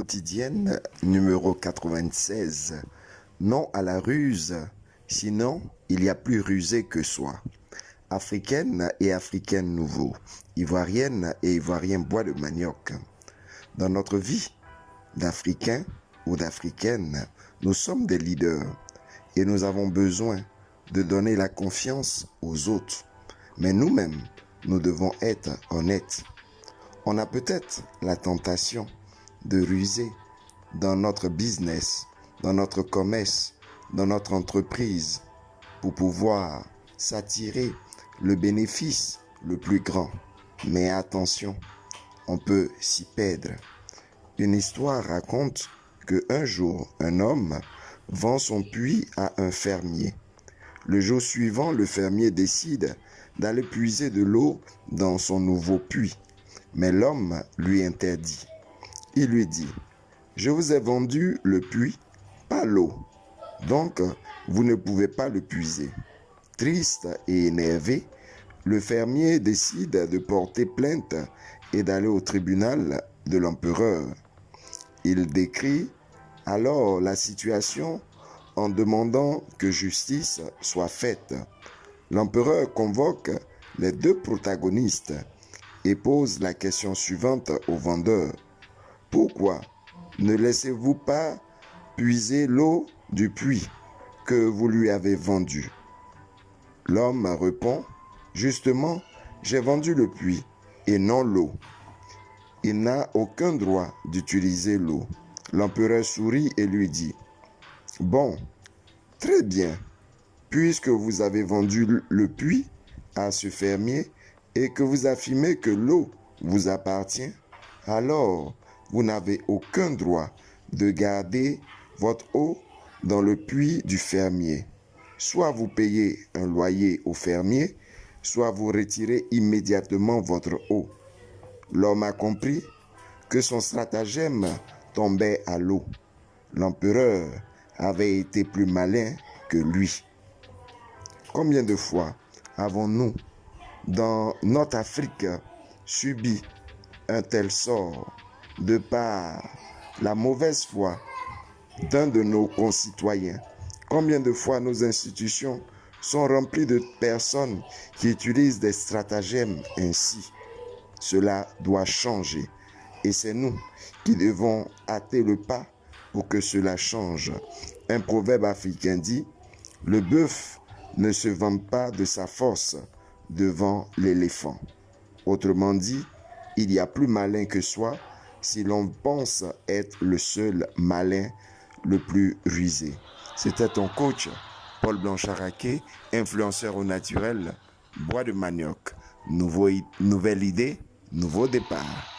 quotidienne numéro 96. Non à la ruse, sinon il y a plus rusé que soi. Africaine et africaine nouveau, ivoirienne et ivoirien bois de manioc. Dans notre vie d'Africains ou d'Africaines, nous sommes des leaders et nous avons besoin de donner la confiance aux autres. Mais nous-mêmes, nous devons être honnêtes. On a peut-être la tentation de ruser dans notre business, dans notre commerce, dans notre entreprise pour pouvoir s'attirer le bénéfice le plus grand. Mais attention, on peut s'y perdre. Une histoire raconte qu'un jour, un homme vend son puits à un fermier. Le jour suivant, le fermier décide d'aller puiser de l'eau dans son nouveau puits. Mais l'homme lui interdit. Il lui dit, « Je vous ai vendu le puits, pas l'eau. Donc, vous ne pouvez pas le puiser. » Triste et énervé, le fermier décide de porter plainte et d'aller au tribunal de l'empereur. Il décrit alors la situation en demandant que justice soit faite. L'empereur convoque les deux protagonistes et pose la question suivante au vendeur. Pourquoi ne laissez-vous pas puiser l'eau du puits que vous lui avez vendu? L'homme répond, justement, j'ai vendu le puits et non l'eau. Il n'a aucun droit d'utiliser l'eau. L'empereur sourit et lui dit, bon, très bien, puisque vous avez vendu le puits à ce fermier et que vous affirmez que l'eau vous appartient, alors vous n'avez aucun droit de garder votre eau dans le puits du fermier. Soit vous payez un loyer au fermier, soit vous retirez immédiatement votre eau. L'homme a compris que son stratagème tombait à l'eau. L'empereur avait été plus malin que lui. Combien de fois avons-nous, dans notre Afrique, subi un tel sort de par la mauvaise foi d'un de nos concitoyens? Combien de fois nos institutions sont remplies de personnes qui utilisent des stratagèmes ainsi? Cela doit changer et c'est nous qui devons hâter le pas pour que cela change. Un proverbe africain dit, « Le bœuf ne se vante pas de sa force devant l'éléphant. » Autrement dit, il y a plus malin que soi si l'on pense être le seul malin, le plus rusé. C'était ton coach, Paul Blanchard-Raquet, influenceur au naturel, bois de manioc. Nouvelle idée, nouveau départ.